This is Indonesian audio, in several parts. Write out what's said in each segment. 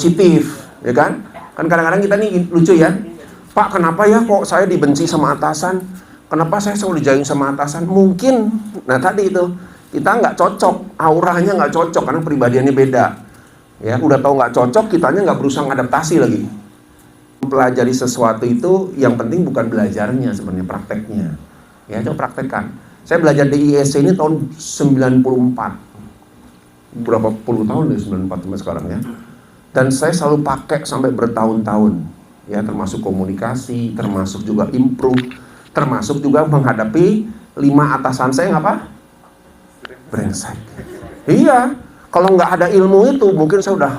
positif, ya kan? Kan kadang-kadang kita nih lucu ya, Pak, kenapa ya kok saya dibenci sama atasan? Kenapa saya selalu dijauhin sama atasan? Mungkin, nah tadi itu, kita nggak cocok, auranya nggak cocok, karena pribadiannya beda. Ya, udah tahu nggak cocok, kitanya nggak berusaha adaptasi lagi. Pelajari sesuatu itu, yang penting bukan belajarnya sebenarnya, prakteknya. Ya, coba praktekkan. Saya belajar di IEC ini tahun 94. Berapa puluh tahun dari 94 sampai sekarang ya. Dan saya selalu pakai sampai bertahun-tahun. Ya, termasuk komunikasi, termasuk juga improve, termasuk juga menghadapi 5 atasan saya apa? Brengsek. Iya, kalau nggak ada ilmu itu mungkin saya udah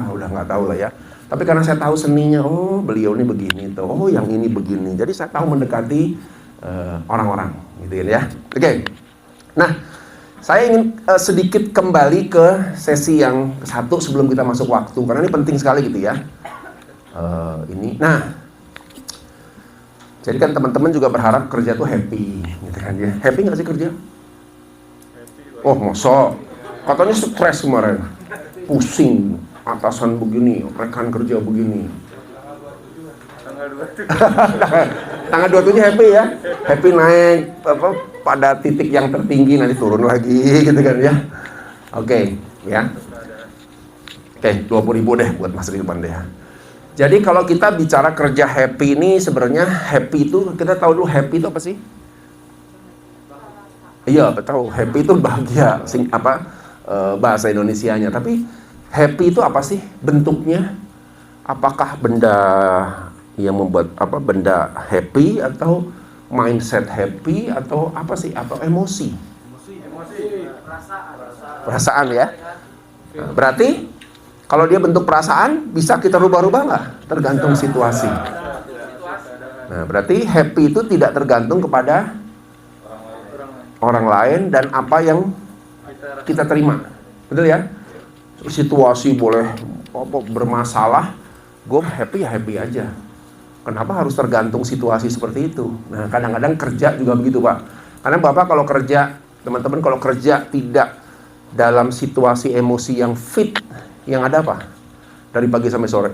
nggak tahu lah ya. Tapi karena saya tahu seninya, oh beliau ini begini tuh, oh yang ini begini. Jadi saya tahu mendekati orang-orang, gitu ya. Oke. Nah, saya ingin sedikit kembali ke sesi yang satu sebelum kita masuk waktu, karena ini penting sekali gitu ya. Nah, jadi kan teman-teman juga berharap kerja tuh happy, gitu kan ya. Happy nggak sih kerja? Oh, masa? Katanya stres kemarin, pusing, atasan begini, rekan kerja begini. Tanggal 27 happy ya, happy naik pada titik yang tertinggi, nanti turun lagi gitu kan ya. Oke, ya. Oke, 20.000 deh buat Mas Ridwan deh ya. Jadi kalau kita bicara kerja happy ini, sebenarnya happy itu, kita tahu dulu happy itu apa sih? Iya, betul. Happy itu bahagia, bahasa Indonesianya. Tapi happy itu apa sih bentuknya? Apakah benda yang membuat benda happy, atau mindset happy, atau apa sih, atau emosi? Perasaan ya. Nah, berarti kalau dia bentuk perasaan, bisa kita rubah-rubah nggak? Tergantung situasi. Nah, berarti happy itu tidak tergantung kepada orang lain dan apa yang kita terima. Betul ya? Situasi boleh bermasalah, gue happy ya happy aja. Kenapa harus tergantung situasi seperti itu? Nah, kadang-kadang kerja juga begitu, Pak. Karena Bapak kalau kerja, teman-teman kalau kerja tidak dalam situasi emosi yang fit, yang ada apa? Dari pagi sampai sore.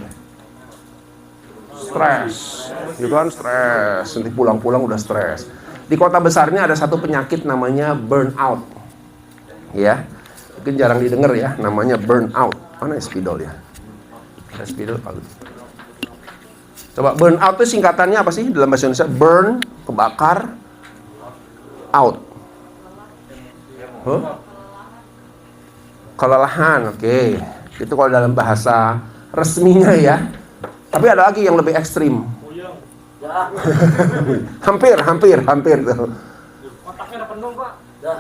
Stres. Itu kan stres. Nanti pulang-pulang udah stres. Di kota besarnya ada satu penyakit namanya burnout. Ya. Mungkin jarang didengar ya, namanya burnout. Mana spidol ya? Ada spidol Pak. Coba burnout itu singkatannya apa sih dalam bahasa Indonesia? Burn, kebakar, out. Kelelahan, oke. Itu kalau dalam bahasa resminya ya. Tapi ada lagi yang lebih ekstrim. hampir tuh. Otaknya udah penuh, Pak.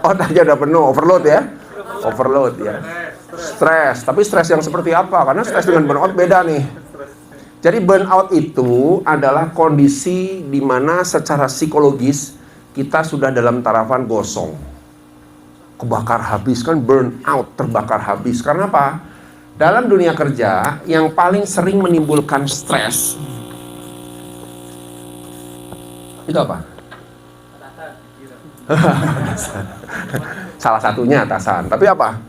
Otaknya udah penuh, overload ya. Overload ya. Stres, tapi stres yang seperti apa? Karena stres dengan burnout beda nih. Jadi burnout itu adalah kondisi di mana secara psikologis kita sudah dalam tarafan gosong. Kebakar habis, kan burnout, terbakar habis. Karena apa? Dalam dunia kerja yang paling sering menimbulkan stres itu apa? Salah satunya atasan. Tapi apa?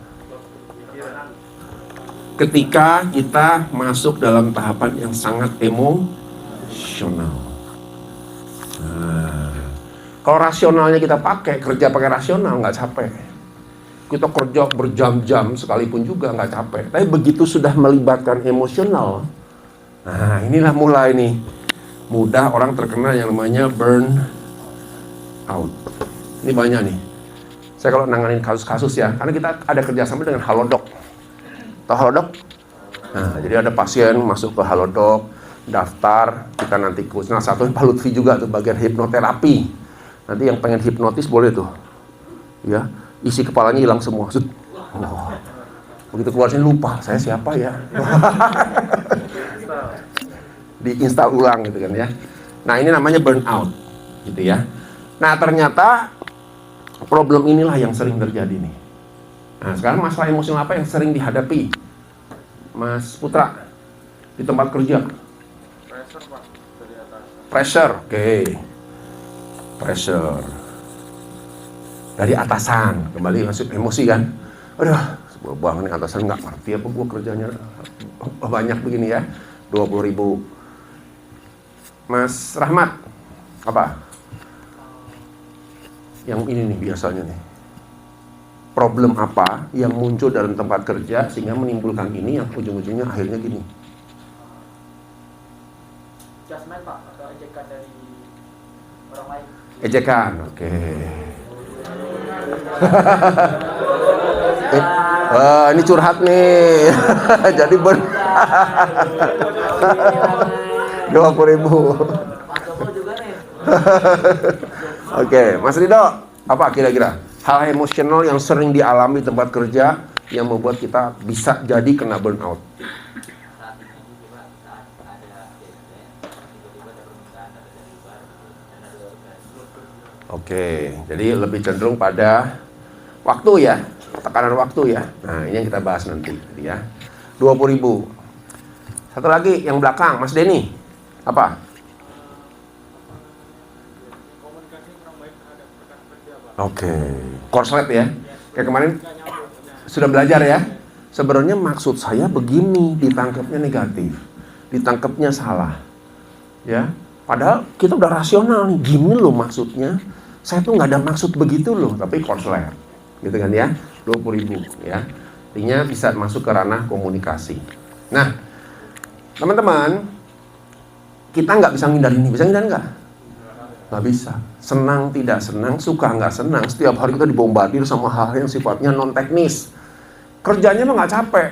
Ketika kita masuk dalam tahapan yang sangat emosional. Kalau rasionalnya kita kerja pakai rasional nggak capek. Kita kerja berjam-jam sekalipun juga nggak capek. Tapi begitu sudah melibatkan emosional, nah inilah mulai nih mudah orang terkena yang namanya burn out. Ini banyak nih. Saya kalau nanganin kasus-kasus ya, karena kita ada kerjasama dengan Halodoc. Tahu Halodoc? Nah, jadi ada pasien masuk ke Halodoc, daftar, kita nanti khusus. Nah, satu Pak Lutfi juga tuh bagian hipnoterapi. Nanti yang pengen hipnotis boleh tuh. Ya, isi kepalanya hilang semua. Oh. Begitu keluar sini lupa, saya siapa ya? Diinstal ulang gitu kan ya. Nah, ini namanya burnout gitu ya. Nah, ternyata problem inilah yang sering terjadi nih. Nah, sekarang masalah emosional apa yang sering dihadapi Mas Putra di tempat kerja? Pressure, Pak, dari atas. Pressure, oke. Pressure dari atasan, kembali masuk emosi kan? Aduh, sebuah banget nih atasan, nggak ngerti apa gue kerjanya, banyak begini ya, 20.000. Mas Rahmat, apa? Yang ini nih biasanya nih. Problem apa yang muncul dalam tempat kerja sehingga menimbulkan ini yang ujung-ujungnya akhirnya gini? Adjustment Pak, atau ejekan dari orang lain. Ejekan, oke. Ini curhat nih. Jadi 20.000. Pak Joko juga nih. Oke, Mas Rido, apa kira-kira hal emosional yang sering dialami di tempat kerja yang membuat kita bisa jadi kena burnout? Saat ini juga saat ada deadline, tiba-tiba ada permintaan dari luar dan ada tugas. Oke, jadi lebih cenderung pada waktu ya, tekanan waktu ya. Nah, ini yang kita bahas nanti ya. 20.000. Satu lagi yang belakang, Mas Denny. Apa? Komunikasi kurang baik terhadap rekan kerja, Pak. Oke, korslet ya. Kayak kemarin sudah belajar ya. Sebenarnya maksud saya begini, ditangkapnya negatif, ditangkapnya salah. Ya, padahal kita udah rasional nih. Gini loh maksudnya. Saya tuh nggak ada maksud begitu loh, tapi korslet, gitu kan ya. 20.000 ya. Artinya bisa masuk ke ranah komunikasi. Nah, teman-teman, kita nggak bisa ngindari ini. Bisa ngindari nggak? Nggak bisa. Senang tidak senang, suka nggak senang, setiap hari kita dibombardir sama hal yang sifatnya non teknis. Kerjanya mah nggak capek.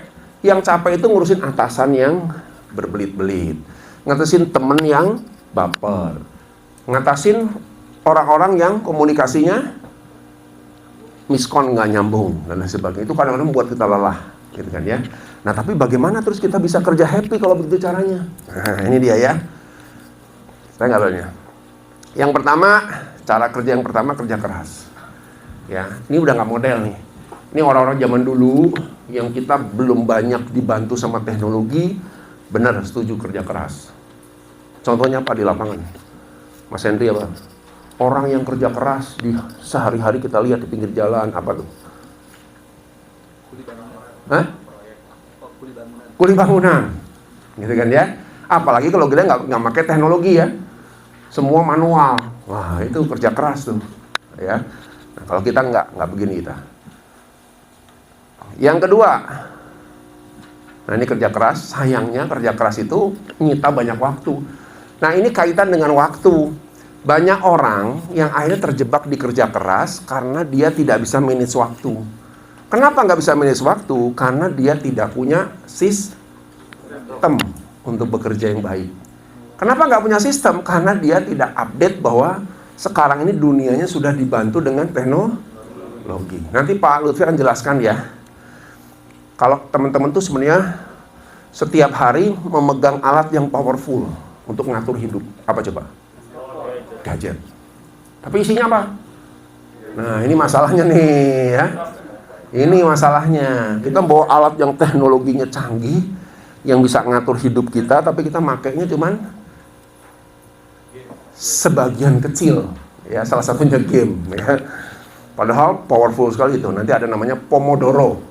Yang capek itu ngurusin atasan yang berbelit-belit, ngatasin temen yang baper, ngatasin orang-orang yang komunikasinya miskon, nggak nyambung dan lain sebagainya. Itu kadang-kadang membuat kita lelah, gitu kan ya. Nah, tapi bagaimana terus kita bisa kerja happy kalau begitu caranya? Nah, ini dia ya. Saya nggak tanya. Yang pertama, cara kerja yang pertama kerja keras. Ya, ini udah nggak model nih. Ini orang-orang zaman dulu yang kita belum banyak dibantu sama teknologi, benar setuju kerja keras. Contohnya apa di lapangan? Mas Henry apa? Orang yang kerja keras di sehari-hari kita lihat di pinggir jalan apa tuh? Hah? Kuli bangunan, gitu kan ya? Apalagi kalau kita nggak pakai teknologi ya. Semua manual, wah itu kerja keras tuh, ya. Nah, kalau kita nggak begini kita. Yang kedua, nah ini kerja keras, sayangnya kerja keras itu nyita banyak waktu. Nah ini kaitan dengan waktu. Banyak orang yang akhirnya terjebak di kerja keras karena dia tidak bisa manage waktu. Kenapa nggak bisa manage waktu? Karena dia tidak punya sistem untuk bekerja yang baik. Kenapa nggak punya sistem? Karena dia tidak update bahwa sekarang ini dunianya sudah dibantu dengan teknologi. Nanti Pak Lutfi akan jelaskan ya. Kalau teman-teman tuh sebenarnya setiap hari memegang alat yang powerful untuk ngatur hidup. Apa coba? Gadget. Tapi isinya apa? Nah, ini masalahnya nih ya. Ini masalahnya. Kita bawa alat yang teknologinya canggih, yang bisa ngatur hidup kita, tapi kita makainya cuman sebagian kecil, ya, salah satunya game, ya. Padahal powerful sekali itu. Nanti ada namanya Pomodoro,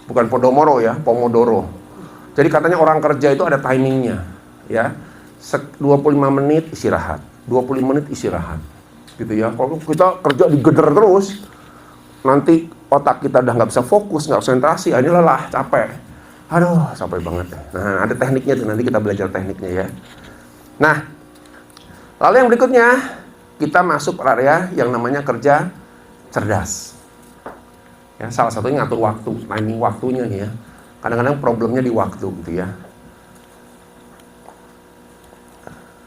bukan Podomoro ya, Pomodoro. Jadi katanya orang kerja itu ada timingnya, ya, 25 menit istirahat, 25 menit istirahat, gitu ya. Kalau kita kerja digeder terus, nanti otak kita udah nggak bisa fokus, nggak konsentrasi, ini lelah, capek. Aduh, capek banget. Nah, ada tekniknya tuh, nanti kita belajar tekniknya ya. Nah, lalu yang berikutnya, kita masuk area yang namanya kerja cerdas. Ya, salah satunya ngatur waktu, timing waktunya nih ya. Kadang-kadang problemnya di waktu gitu ya.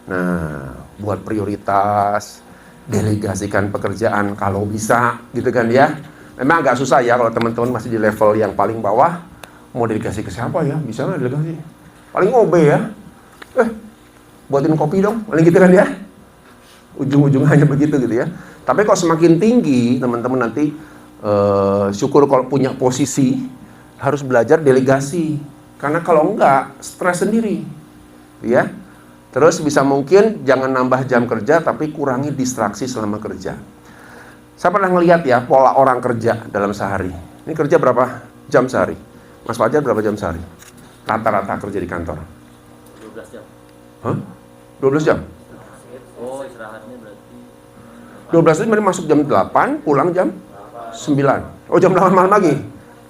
Nah, buat prioritas, delegasikan pekerjaan kalau bisa, gitu kan ya. Memang agak susah ya kalau teman-teman masih di level yang paling bawah. Mau delegasi ke siapa ya? Bisa nggak delegasi? Paling OB ya. Buatin kopi dong, paling gitu kan ya. Ujung-ujungnya hanya begitu gitu ya. Tapi kalau semakin tinggi, teman-teman nanti syukur kalau punya posisi, harus belajar delegasi. Karena kalau enggak, stres sendiri. Ya. Terus bisa mungkin jangan nambah jam kerja, tapi kurangi distraksi selama kerja. Saya pernah ngelihat ya pola orang kerja dalam sehari. Ini kerja berapa jam sehari? Mas Fajar berapa jam sehari? Rata-rata kerja di kantor. 12 jam. Hah? 12 jam? Oh, istirahatnya berarti 12 jam, masuk jam 8, pulang jam 9. Oh, jam 8 malam lagi.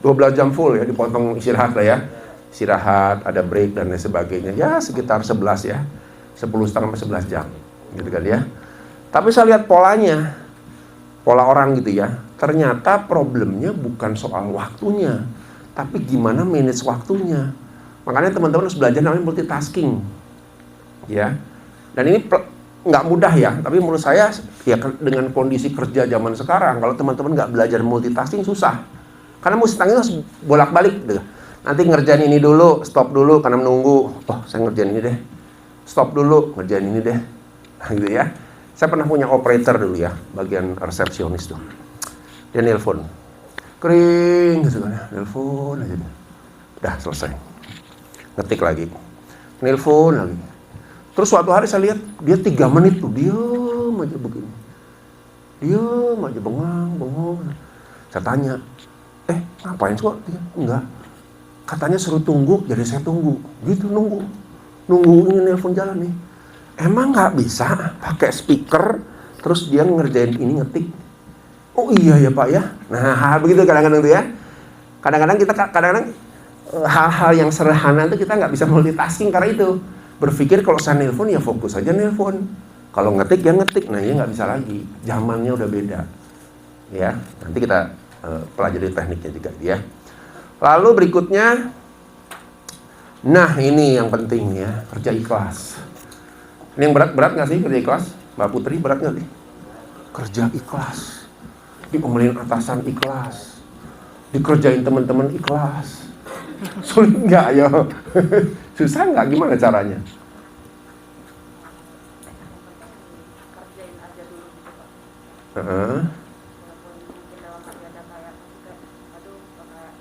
12 jam full ya, dipotong istirahat lah ya. Istirahat, ada break dan lain sebagainya. Ya, sekitar 11 ya. 10,5-11 jam. Gitu kan ya. Tapi saya lihat polanya. Pola orang gitu ya. Ternyata problemnya bukan soal waktunya, tapi gimana manage waktunya. Makanya teman-teman harus belajar namanya multitasking. Ya. Dan ini nggak mudah ya, tapi menurut saya ya dengan kondisi kerja zaman sekarang, kalau teman-teman nggak belajar multitasking susah. Karena multitasking harus bolak-balik gitu. Nanti ngerjain ini dulu, stop dulu karena menunggu. Oh, saya ngerjain ini deh. Stop dulu, ngerjain ini deh. Nah, gitu ya. Saya pernah punya operator dulu ya, bagian resepsionis tuh. Dia nelpon. Kering gitu kan ya, nelpon aja. Udah selesai. Ngetik lagi. Nelpon lagi. Terus suatu hari saya lihat dia 3 menit tuh diam aja begini. Diam aja bengong. Saya tanya, ngapain kok? Enggak. Katanya suruh tunggu, jadi saya tunggu. Gitu nunggu ini nelpon jalan nih. Emang nggak bisa pakai speaker terus dia ngerjain ini ngetik? Oh iya ya Pak ya. Nah begitu kadang-kadang tuh ya. Kadang-kadang kita hal-hal yang sederhana itu kita nggak bisa multitasking karena itu. Berpikir kalau saya nelpon ya fokus aja nelpon. Kalau ngetik ya ngetik. Nah ini nggak bisa lagi. Zamannya udah beda. Ya nanti kita pelajari tekniknya juga ya. Lalu berikutnya, nah ini yang penting ya, kerja ikhlas. Ini yang berat nggak sih kerja ikhlas? Mbak Putri berat nggak sih? Kerja ikhlas. Diomelin atasan ikhlas. Dikerjain teman-teman ikhlas. Sulit nggak ya? Susah nggak? Gimana caranya? Kerjain aja dulu gitu Pak. Heeh. Walaupun mungkin dalam hati ada kayak juga, aduh kayak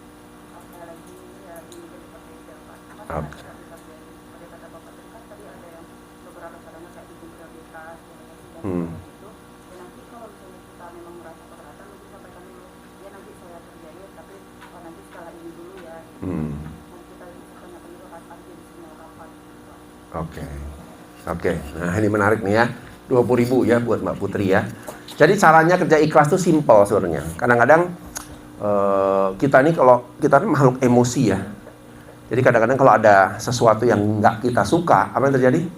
apa lagi ya ini jadi berbeda Pak. Apa Oke. tidak dikerjain? Seperti kata Bapak tadi kan tadi ada yang beberapa caranya kayak bikin prioritas dan itu. Dan nanti kalau misalnya kita memang merasa keberatan, nanti sampaikan dulu. Ya nanti saya kerjain, tapi nanti setelah ini dulu ya. Nanti kita bisa tanyakan dulu kapan dia di sini kapan. Oke. Nah ini menarik nih ya. 20.000 ya buat Mbak Putri ya. Jadi caranya kerja ikhlas tuh simple sebenarnya. Kadang-kadang kita ini kalau kita ini makhluk emosi ya. Jadi kadang-kadang kalau ada sesuatu yang nggak kita suka, apa yang terjadi?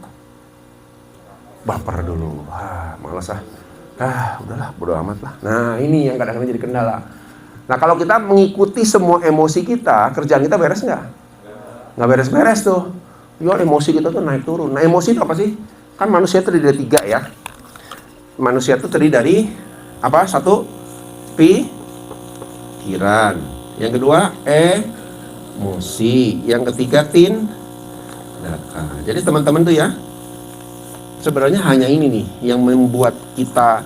Baper dulu. Malas udahlah, bodo amat lah. Nah ini yang kadang-kadang jadi kendala. Nah kalau kita mengikuti semua emosi kita, kerjaan kita beres nggak? Nggak beres-beres tuh. Ya emosi kita tuh naik turun. Nah emosi itu apa sih? Kan manusia terdiri dari 3 ya. Manusia itu terdiri dari apa? 1, pikiran. Yang kedua, emosi. Yang ketiga, tindakan. Jadi teman-teman tuh ya, sebenarnya hanya ini nih yang membuat kita,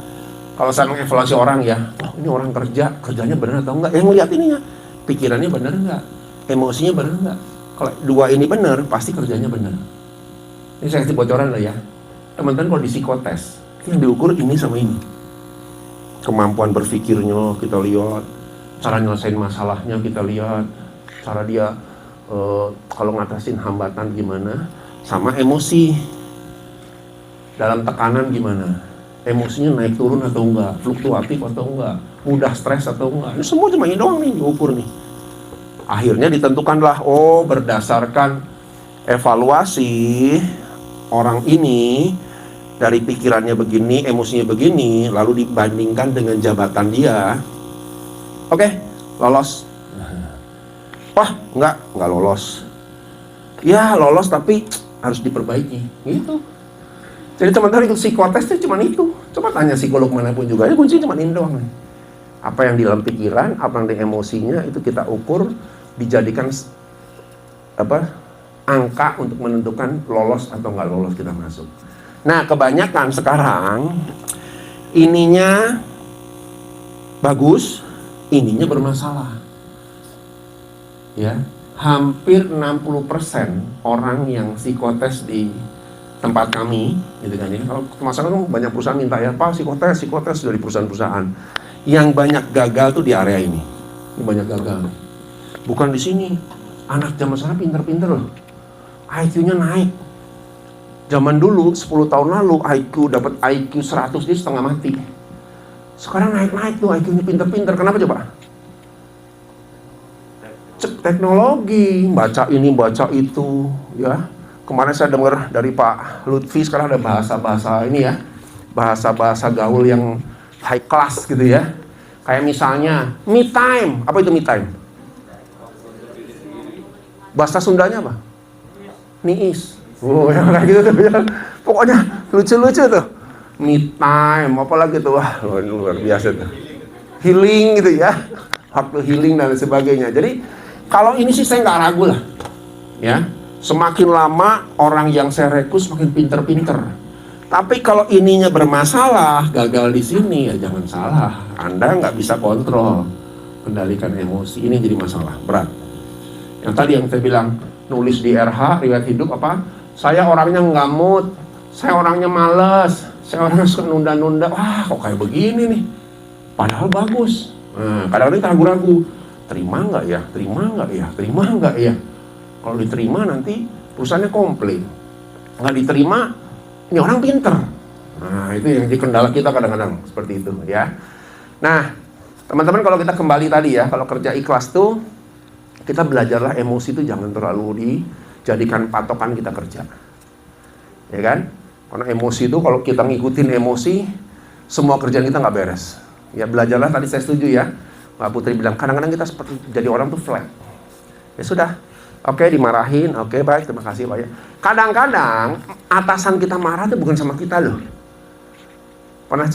kalau saya mengevaluasi orang ya, ini orang kerjanya benar atau enggak? Ngeliat ininya, pikirannya benar enggak? Emosinya benar enggak? Kalau 2 ini benar, pasti kerjanya benar. Ini saya kasih bocoran lah ya. Teman-teman kalau di psikotes, yang diukur ini sama ini. Kemampuan berpikirnya kita lihat, cara nyelesain masalahnya kita lihat, cara dia kalau ngatasin hambatan gimana, sama emosi. Dalam tekanan gimana? Emosinya naik turun atau enggak, fluktuatif atau enggak, mudah stres atau enggak. Ini semua cuma ini doang nih diukur nih. Akhirnya ditentukanlah, berdasarkan evaluasi orang ini dari pikirannya begini, emosinya begini, lalu dibandingkan dengan jabatan dia. Oke, lolos. Wah, enggak lolos. Ya, lolos tapi harus diperbaiki. Gitu. Jadi teman-teman ikut psikotes itu cuma itu. Coba tanya psikolog manapun juga, ya kuncinya cuma ini doang nih. Apa yang di dalam pikiran, apa yang di emosinya itu kita ukur, dijadikan angka untuk menentukan lolos atau nggak lolos kita masuk. Nah kebanyakan sekarang ininya bagus, ininya bermasalah. Ya, hampir 60% orang yang psikotes di tempat kami, gitu kan ya. Kalau masalah kan banyak perusahaan minta ya, Pak psikotes dari perusahaan-perusahaan. Yang banyak gagal tuh di area ini. Ini banyak gagal. Bukan di sini. Anak zaman sekarang pinter-pinter loh. IQ-nya naik. Zaman dulu 10 tahun lalu dapat IQ 100 dia setengah mati. Sekarang naik-naik tuh IQ-nya pinter-pinter. Kenapa coba? Teknologi, baca ini, baca itu, ya. Kemarin saya dengar dari Pak Lutfi, sekarang ada bahasa-bahasa ini ya, bahasa-bahasa gaul yang high class gitu ya. Kayak misalnya me time, apa itu me time? Bahasa Sundanya apa? Niis. Oh, ya kayak gitu tuh ya. Pokoknya lucu-lucu tuh. Me time, apalagi tuh, wah luar biasa tuh. Healing gitu ya, waktu healing dan sebagainya. Jadi kalau ini sih saya nggak ragu lah, ya. Semakin lama orang yang saya rekrut semakin pinter-pinter. Tapi kalau ininya bermasalah, gagal di sini, ya jangan salah. Anda nggak bisa kontrol, kendalikan emosi. Ini jadi masalah berat. Yang tadi yang saya bilang, nulis di RH, riwayat hidup apa? Saya orangnya nggak mood, saya orangnya males, saya orangnya suka nunda-nunda. Wah, kok kayak begini nih? Padahal bagus. Nah, kadang-kadang kita ragu-ragu. Terima nggak ya? Terima nggak ya? Terima nggak ya? Kalau diterima nanti perusahaannya komplain. Nggak diterima, ini orang pinter. Nah, itu yang jadi kendala kita kadang-kadang seperti itu ya. Nah, teman-teman kalau kita kembali tadi ya, kalau kerja ikhlas tuh kita belajarlah emosi itu jangan terlalu dijadikan patokan kita kerja. Ya kan? Karena emosi itu kalau kita ngikutin emosi, semua kerjaan kita nggak beres. Ya belajarlah, tadi saya setuju ya. Mbak Putri bilang kadang-kadang kita seperti jadi orang tuh flat. Ya sudah. Oke, dimarahin. Oke, baik, terima kasih Pak ya. Kadang-kadang atasan kita marah itu bukan sama kita loh. Pernah